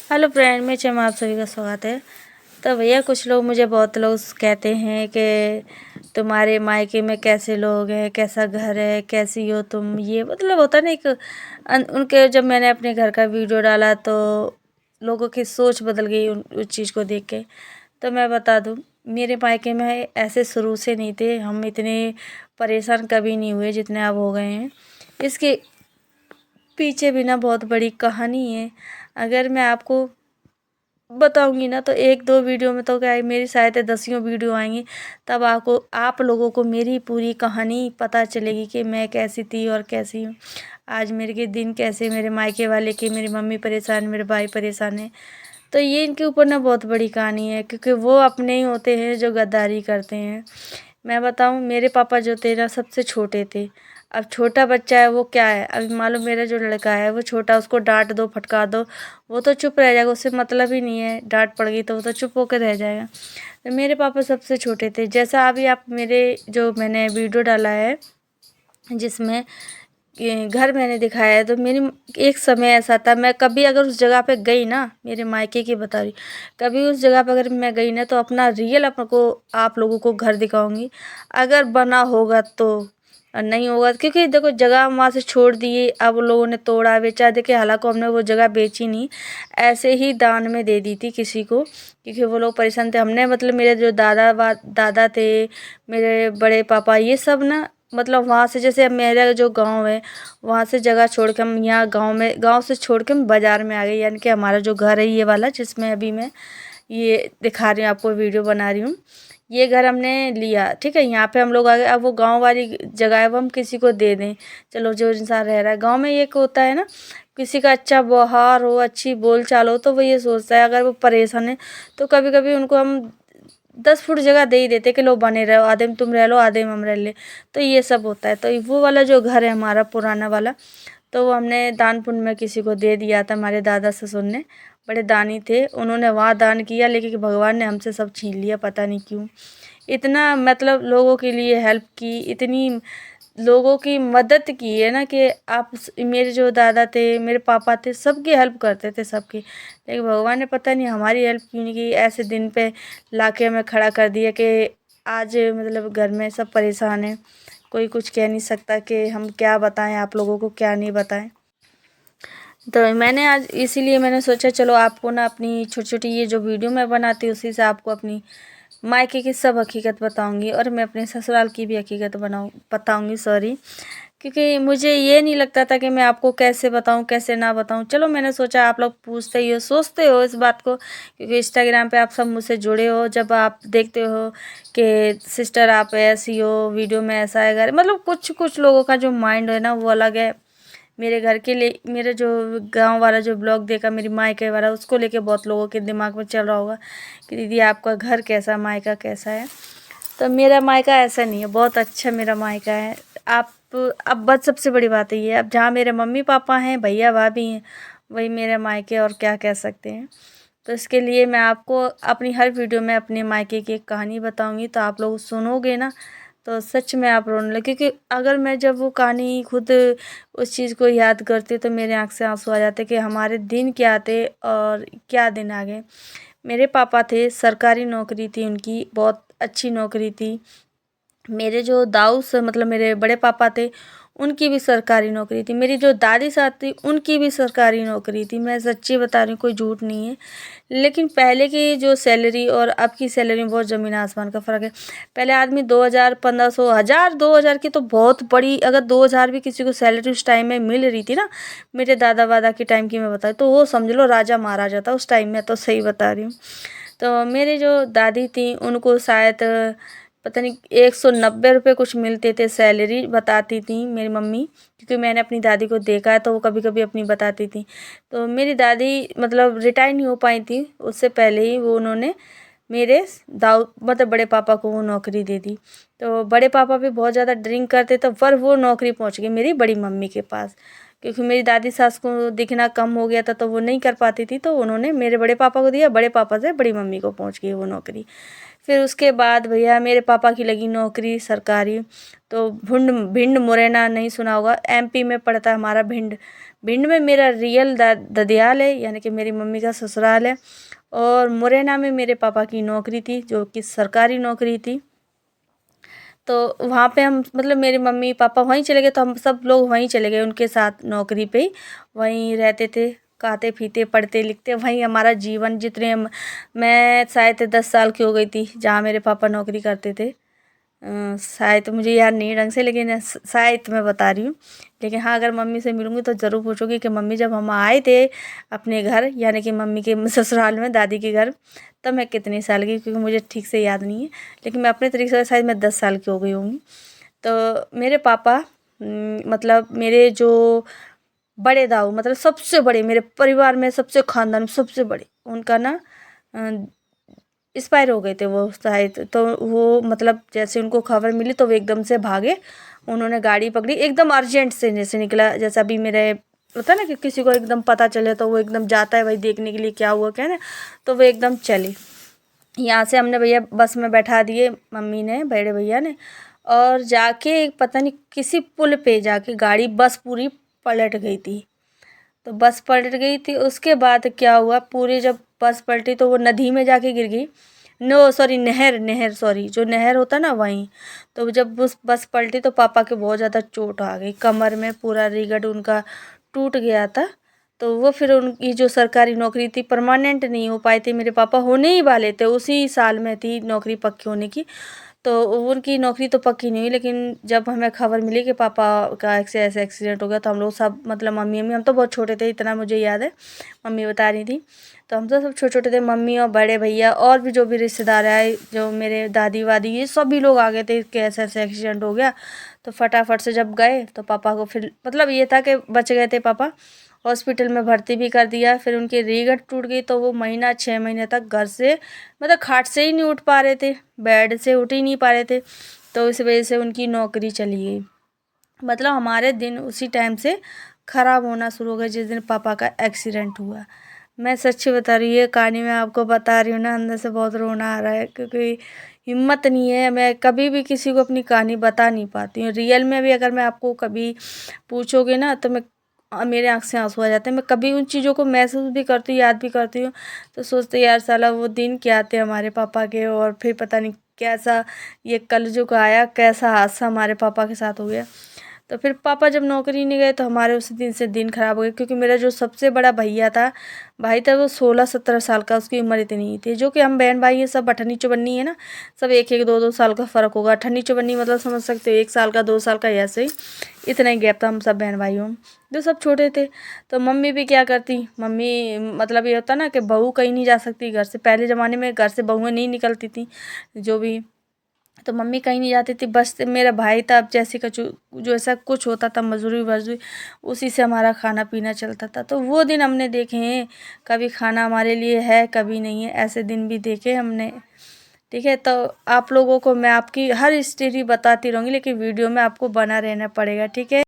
Hello friend, मैं आप सभी का स्वागत है। तो भैया कुछ लोग मुझे बहुत लोग कहते हैं कि तुम्हारे मायके में कैसे लोग हैं, कैसा घर है, कैसी हो तुम, ये मतलब होता ना एक उनके जब मैंने अपने घर का वीडियो डाला तो लोगों की सोच बदल गई उस चीज़ को देख के। तो मैं बता दूं, मेरे मायके में ऐसे शुरू से नहीं थे, हम इतने परेशान कभी नहीं हुए जितने अब हो गए हैं। इसके पीछे भी ना बहुत बड़ी कहानी है। अगर मैं आपको बताऊंगी ना तो एक दो वीडियो में तो क्या है, मेरी शायद दसियों वीडियो आएंगी, तब आप लोगों को मेरी पूरी कहानी पता चलेगी कि मैं कैसी थी और कैसी हूँ आज। मेरे के दिन कैसे, मेरे मायके वाले के, मेरी मम्मी परेशान, मेरे भाई परेशान है। तो ये इनके ऊपर ना बहुत बड़ी कहानी है, क्योंकि वो अपने ही होते हैं जो गद्दारी करते हैं। मैं बताऊं, मेरे पापा जो थे ना सबसे छोटे थे। अब छोटा बच्चा है वो क्या है, अभी मालूम मेरा जो लड़का है वो छोटा, उसको डांट दो फटकार दो वो तो चुप रह जाएगा, उससे मतलब ही नहीं है। डांट पड़ गई तो वो तो चुप होकर रह जाएगा। तो मेरे पापा सबसे छोटे थे। जैसा अभी आप मेरे जो मैंने वीडियो डाला है जिसमें ये घर मैंने दिखाया है, तो मेरी एक समय ऐसा था, मैं कभी अगर उस जगह पे गई ना, मेरे मायके की बता रही, कभी उस जगह पे अगर मैं गई ना तो अपना रियल आपको आप लोगों को घर दिखाऊंगी। अगर बना होगा तो, और नहीं होगा क्योंकि देखो जगह हम वहाँ से छोड़ दिए, अब लोगों ने तोड़ा बेचा। देखिए हालांकि हमने वो जगह बेची नहीं, ऐसे ही दान में दे दी थी किसी को, क्योंकि वो लोग परेशान थे। हमने मतलब मेरे जो दादा थे, मेरे बड़े पापा, ये सब ना मतलब वहाँ से, जैसे अब मेरा जो गांव है वहाँ से जगह छोड़ के हम यहाँ गांव से छोड़ के हम बाज़ार में आ गए। यानी कि हमारा जो घर है ये वाला जिसमें अभी मैं ये दिखा रही हूँ आपको, वीडियो बना रही हूँ, ये घर हमने लिया। ठीक है, यहाँ पे हम लोग आ गए। अब वो गांव वाली जगह है वो हम किसी को दे दें, चलो जो इंसान रह रहा है गांव में, ये एक होता है ना, किसी का अच्छा व्यवहार हो, अच्छी बोल चाल हो, तो वो ये सोचता है अगर वो परेशान है तो कभी कभी उनको हम 10 फुट जगह दे ही देते कि लो बने रहो, आधे में तुम रह लो आधे में हम रह ले। तो ये सब होता है। तो वो वाला जो घर है हमारा पुराना वाला, तो वो हमने दान पुण्य में किसी को दे दिया था। हमारे दादा ससुर ने, बड़े दानी थे, उन्होंने वहाँ दान किया, लेकिन भगवान ने हमसे सब छीन लिया, पता नहीं क्यों। इतना मतलब लोगों के लिए हेल्प की, इतनी लोगों की मदद की है ना कि आप मेरे जो दादा थे, मेरे पापा थे, सबकी हेल्प करते थे सबकी। लेकिन भगवान ने पता नहीं हमारी हेल्प क्यों नहीं की, ऐसे दिन पे लाके हमें खड़ा कर दिया कि आज मतलब घर में सब परेशान हैं। कोई कुछ कह नहीं सकता कि हम क्या बताएं आप लोगों को, क्या नहीं बताएं। तो मैंने आज इसीलिए मैंने सोचा चलो आपको ना अपनी छोटी छोटी ये जो वीडियो मैं बनाती हूँ उसी से आपको अपनी मायके की सब हकीकत बताऊंगी, और मैं अपने ससुराल की भी हकीकत बताऊंगी, सॉरी। क्योंकि मुझे ये नहीं लगता था कि मैं आपको कैसे बताऊं कैसे ना बताऊं। चलो मैंने सोचा आप लोग पूछते ही हो, सोचते हो इस बात को, क्योंकि इंस्टाग्राम पे आप सब मुझसे जुड़े हो, जब आप देखते हो कि सिस्टर आप ऐसी हो, वीडियो में ऐसा है घर, मतलब कुछ कुछ लोगों का जो माइंड है ना वो अलग है। मेरे घर के लिए, मेरे जो गांव वाला जो ब्लॉग देखा मेरी मायके वाला, उसको लेके बहुत लोगों के दिमाग में चल रहा होगा कि दीदी आपका घर कैसा, मायका कैसा है। तो मेरा मायका ऐसा नहीं है, बहुत अच्छा मेरा मायका है। आप अब बस सबसे बड़ी बात ये है, अब जहाँ मेरे मम्मी पापा हैं, भैया भाभी हैं, वही मेरे मायके, और क्या कह सकते हैं। तो इसके लिए मैं आपको अपनी हर वीडियो में अपने मायके की एक कहानी बताऊंगी, तो आप लोग सुनोगे ना तो सच में आप रोने लगे। क्योंकि अगर मैं जब वो कहानी खुद उस चीज़ को याद करती तो मेरे आँख से आंसू आ जाते कि हमारे दिन क्या थे और क्या दिन आ गए। मेरे पापा थे, सरकारी नौकरी थी उनकी, बहुत अच्छी नौकरी थी। मेरे जो दाऊ से मतलब मेरे बड़े पापा थे, उनकी भी सरकारी नौकरी थी। मेरी जो दादी साहब थी उनकी भी सरकारी नौकरी थी। मैं सच्ची बता रही हूँ, कोई झूठ नहीं है। लेकिन पहले की जो सैलरी और अब की सैलरी में बहुत ज़मीन आसमान का फ़र्क है। पहले आदमी 2000, 1500, 1000, 2000 की तो बहुत बड़ी, अगर 2000 भी किसी को सैलरी उस टाइम में मिल रही थी ना, मेरे दादा वादा के टाइम की मैं बताऊँ तो वो समझ लो राजा महाराजा था उस टाइम में, तो सही बता रही हूँ। तो मेरी जो दादी थी उनको शायद पता नहीं 190 रुपये कुछ मिलते थे, सैलरी बताती थी मेरी मम्मी, क्योंकि मैंने अपनी दादी को देखा है तो वो कभी कभी अपनी बताती थी। तो मेरी दादी मतलब रिटायर नहीं हो पाई थी, उससे पहले ही वो उन्होंने मेरे दाऊ मतलब बड़े पापा को वो नौकरी दे दी। तो बड़े पापा भी बहुत ज़्यादा ड्रिंक करते थे, पर वो नौकरी पहुंच गई मेरी बड़ी मम्मी के पास। क्योंकि मेरी दादी सास को दिखना कम हो गया था तो वो नहीं कर पाती थी, तो उन्होंने मेरे बड़े पापा को दिया, बड़े पापा से बड़ी मम्मी को पहुंच गई वो नौकरी। फिर उसके बाद भैया मेरे पापा की लगी नौकरी सरकारी, तो भिंड मुरैना नहीं सुना होगा, एमपी में पड़ता है हमारा भिंड। भिंड में मेरा रियल ददियाल है, यानी कि मेरी मम्मी का ससुराल है, और मुरैना में मेरे पापा की नौकरी थी जो कि सरकारी नौकरी थी। तो वहाँ पे हम मतलब मेरे मम्मी पापा वहीं चले गए, तो हम सब लोग वहीं चले गए उनके साथ नौकरी पे ही, वहीं रहते थे, खाते पीते पढ़ते लिखते वहीं हमारा जीवन। जितने मैं शायद 10 साल की हो गई थी जहाँ मेरे पापा नौकरी करते थे, शायद मुझे याद नहीं ढंग से, लेकिन शायद मैं बता रही हूँ। लेकिन हाँ, अगर मम्मी से मिलूँगी तो ज़रूर पूछूंगी कि मम्मी जब हम आए थे अपने घर, यानी कि मम्मी के ससुराल में दादी के घर, तब मैं कितनी साल की, क्योंकि मुझे ठीक से याद नहीं है, लेकिन मैं अपने तरीके से शायद मैं 10 साल की हो गई होंगी। तो मेरे पापा मतलब मेरे जो बड़े दाऊ, मतलब सबसे बड़े मेरे परिवार में, सबसे खानदान में सबसे बड़े, उनका ना एक्सपायर हो गए थे वो शायद। तो वो मतलब जैसे उनको खबर मिली तो वो एकदम से भागे, उन्होंने गाड़ी पकड़ी, एकदम अर्जेंट से जैसे निकला, जैसा अभी मेरे होता है ना कि किसी को एकदम पता चले तो वो एकदम जाता है भाई देखने के लिए क्या हुआ क्या ना, तो वो एकदम चली। यहाँ से हमने भैया बस में बैठा दिए मम्मी ने, बड़े भैया ने, और जाके पता नहीं किसी पुल पे जाके गाड़ी बस पूरी पलट गई थी। तो बस पलट गई थी, उसके बाद क्या हुआ, पूरी जब बस पलटी तो वो नदी में जाके गिर गई। नो सॉरी, नहर नहर सॉरी, जो नहर होता ना वहीं। तो जब उस बस पलटी तो पापा के बहुत ज़्यादा चोट आ गई, कमर में पूरा रीगड उनका टूट गया था। तो वो फिर उनकी जो सरकारी नौकरी थी परमानेंट नहीं हो पाई थी, मेरे पापा होने ही वाले थे, उसी साल में थी नौकरी पक्की होने की। तो उनकी नौकरी तो पक्की नहीं हुई, लेकिन जब हमें खबर मिली कि पापा का ऐसे ऐसे एक्सीडेंट हो गया, तो हम लोग सब मतलब मम्मी हम तो बहुत छोटे थे, इतना मुझे याद है, मम्मी बता रही थी। तो हम तो सब छोटे छोटे थे, मम्मी और बड़े भैया और भी जो भी रिश्तेदार आए, जो मेरे दादी वादी, ये सभी लोग आ गए थे कि ऐसे ऐसे एक्सीडेंट हो गया। तो फटाफट से जब गए तो पापा को फिर मतलब ये था कि बच गए थे पापा, हॉस्पिटल में भर्ती भी कर दिया। फिर उनकी रीढ़ टूट गई, तो वो महीना 6 महीने तक घर से मतलब खाट से ही नहीं उठ पा रहे थे, बेड से उठ ही नहीं पा रहे थे। तो इस वजह से उनकी नौकरी चली गई। मतलब हमारे दिन उसी टाइम से ख़राब होना शुरू हो गया जिस दिन पापा का एक्सीडेंट हुआ। मैं सच्ची बता रही हूँ, ये कहानी मैं आपको बता रही हूँ ना, अंदर से बहुत रोना आ रहा है, क्योंकि हिम्मत नहीं है, मैं कभी भी किसी को अपनी कहानी बता नहीं पाती हूँ। रियल में भी अगर मैं आपको कभी पूछोगे ना तो मैं मेरे आँख से आंसू आ जाते हैं। मैं कभी उन चीज़ों को महसूस भी करती हूँ, याद भी करती हूँ, तो सोचते यार साला वो दिन क्या थे हमारे पापा के, और फिर पता नहीं कैसा ये कलयुग आया, कैसा हादसा हमारे पापा के साथ हो गया। तो फिर पापा जब नौकरी नहीं गए तो हमारे उसी दिन से दिन खराब हो गए, क्योंकि मेरा जो सबसे बड़ा भैया था, भाई था, वो 16-17 साल का, उसकी उम्र इतनी थी। जो कि हम बहन भाई हैं सब अठन्नी चौबन्नी है ना, सब 1-1 2-2 साल का फ़र्क होगा। अठन्नी चौबन्नी मतलब समझ सकते हो, 1 साल का 2 साल का, ऐसे ही इतना ही गैप था हम सब बहन भाइयों में, जो सब छोटे थे। तो मम्मी भी क्या करती, मम्मी मतलब ये होता ना कि बहू कहीं नहीं जा सकती घर से, पहले ज़माने में घर से बहुएँ नहीं निकलती थी जो भी, तो मम्मी कहीं नहीं जाती थी, बस मेरा भाई था। अब जैसे का जो ऐसा कुछ होता था, मजदूरी वजदूरी, उसी से हमारा खाना पीना चलता था। तो वो दिन हमने देखे हैं, कभी खाना हमारे लिए है कभी नहीं है, ऐसे दिन भी देखे हमने। ठीक है, तो आप लोगों को मैं आपकी हर स्टोरी बताती रहूँगी, लेकिन वीडियो में आपको बना रहना पड़ेगा, ठीक है।